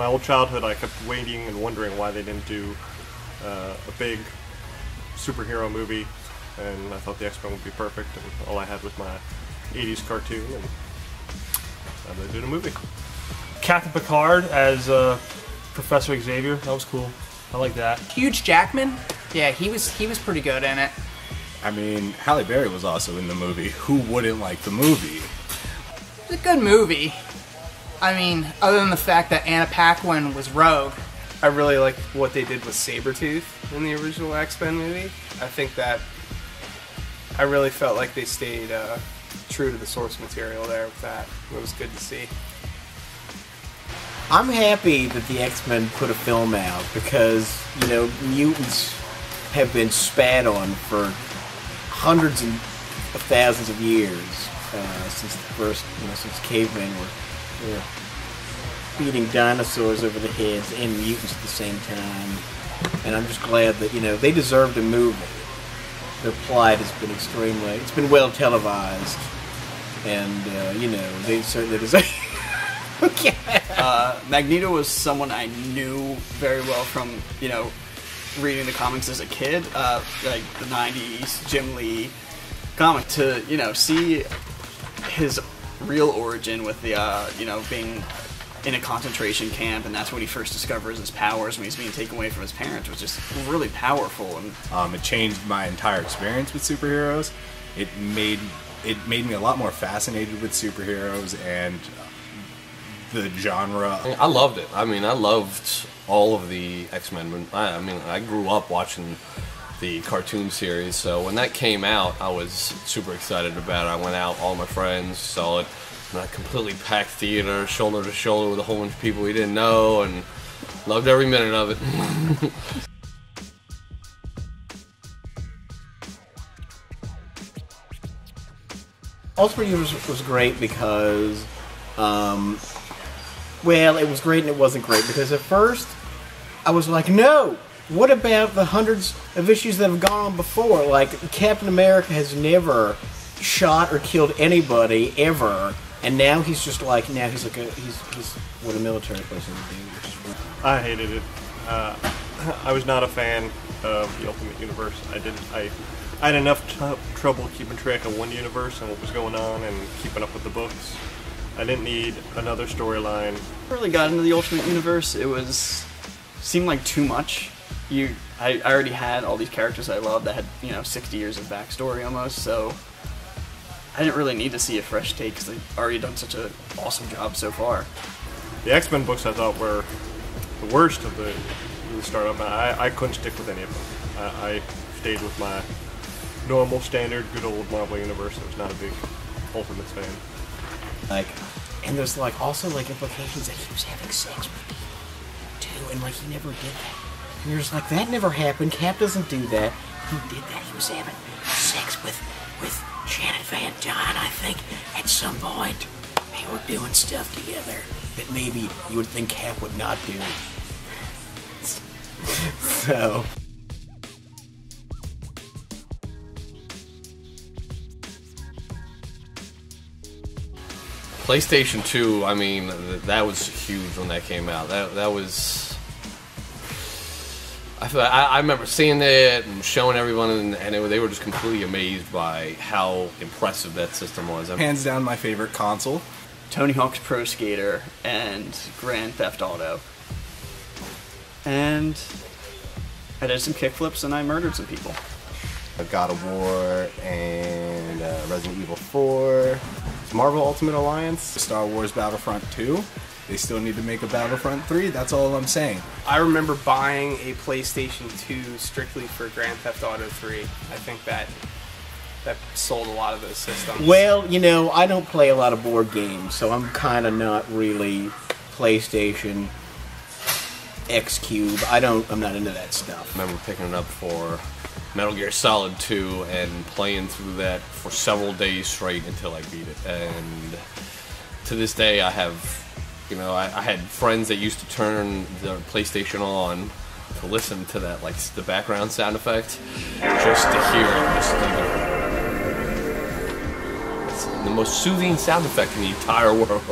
my old childhood, I kept waiting and wondering why they didn't do a big superhero movie, and I thought the X-Men would be perfect, and all I had was my 80s cartoon, and now they did a movie. Captain Picard as Professor Xavier, that was cool. I like that. Hugh Jackman, yeah, he was pretty good in it. I mean, Halle Berry was also in the movie. Who wouldn't like the movie? It's a good movie. I mean, other than the fact that Anna Paquin was Rogue. I really like what they did with Sabretooth in the original X-Men movie. I think that I really felt like they stayed true to the source material there with that. It was good to see. I'm happy that the X-Men put a film out because, you know, mutants have been spat on for hundreds of thousands of years since the first, you know, since cavemen were beating dinosaurs over the heads and mutants at the same time. And I'm just glad that, you know, they deserved a movie. Their plight has been it's been well televised, and you know, they certainly deserve. Okay. Magneto was someone I knew very well from, you know, reading the comics as a kid, like the 90s Jim Lee comic. To, you know, see his real origin with the, you know, being in a concentration camp, and that's when he first discovers his powers when he's being taken away from his parents, was just really powerful. And it changed my entire experience with superheroes. It made me a lot more fascinated with superheroes and the genre. I loved it. I mean, I loved all of the X-Men. I mean, I grew up watching the cartoon series, so when that came out, I was super excited about it. I went out, all my friends saw it, in a completely packed theater, shoulder to shoulder with a whole bunch of people we didn't know, and loved every minute of it. Ultimate Universe was great because, well, it was great and it wasn't great because at first I was like, no, what about the hundreds of issues that have gone on before? Like, Captain America has never shot or killed anybody ever, and now he's just like, he's what a military person would do. I hated it. I was not a fan of the Ultimate Universe. I had enough trouble keeping track of one universe and what was going on and keeping up with the books. I didn't need another storyline. I really got into the Ultimate Universe. Seemed like too much. I already had all these characters I loved that had, you know, 60 years of backstory almost, so I didn't really need to see a fresh take because they've already done such an awesome job so far. The X-Men books I thought were the worst of the startup. I couldn't stick with any of them. I stayed with my normal, standard, good old Marvel Universe. I was not a big Ultimates fan. Like, and there's like also like implications that he was having sex with people too, and like he never did that. And you're just like, that never happened. Cap doesn't do that. He did that. He was having sex with Shannon Van Dyne, I think, at some point. They were doing stuff together that maybe you would think Cap would not do. So. PlayStation 2, I mean, that was huge when that came out. That was... I remember seeing it and showing everyone, and they were just completely amazed by how impressive that system was. Hands down my favorite console. Tony Hawk's Pro Skater and Grand Theft Auto. And I did some kickflips and I murdered some people. God of War and Resident Evil 4, Marvel Ultimate Alliance, Star Wars Battlefront 2. They still need to make a Battlefront 3, that's all I'm saying. I remember buying a PlayStation 2 strictly for Grand Theft Auto 3. I think that sold a lot of those systems. Well, you know, I don't play a lot of board games, so I'm kind of not really PlayStation X-Cube. I'm not into that stuff. I remember picking it up for Metal Gear Solid 2 and playing through that for several days straight until I beat it. And to this day, I have, you know, I had friends that used to turn the PlayStation on to listen to that, like the background sound effect, just to hear it. It's the most soothing sound effect in the entire world.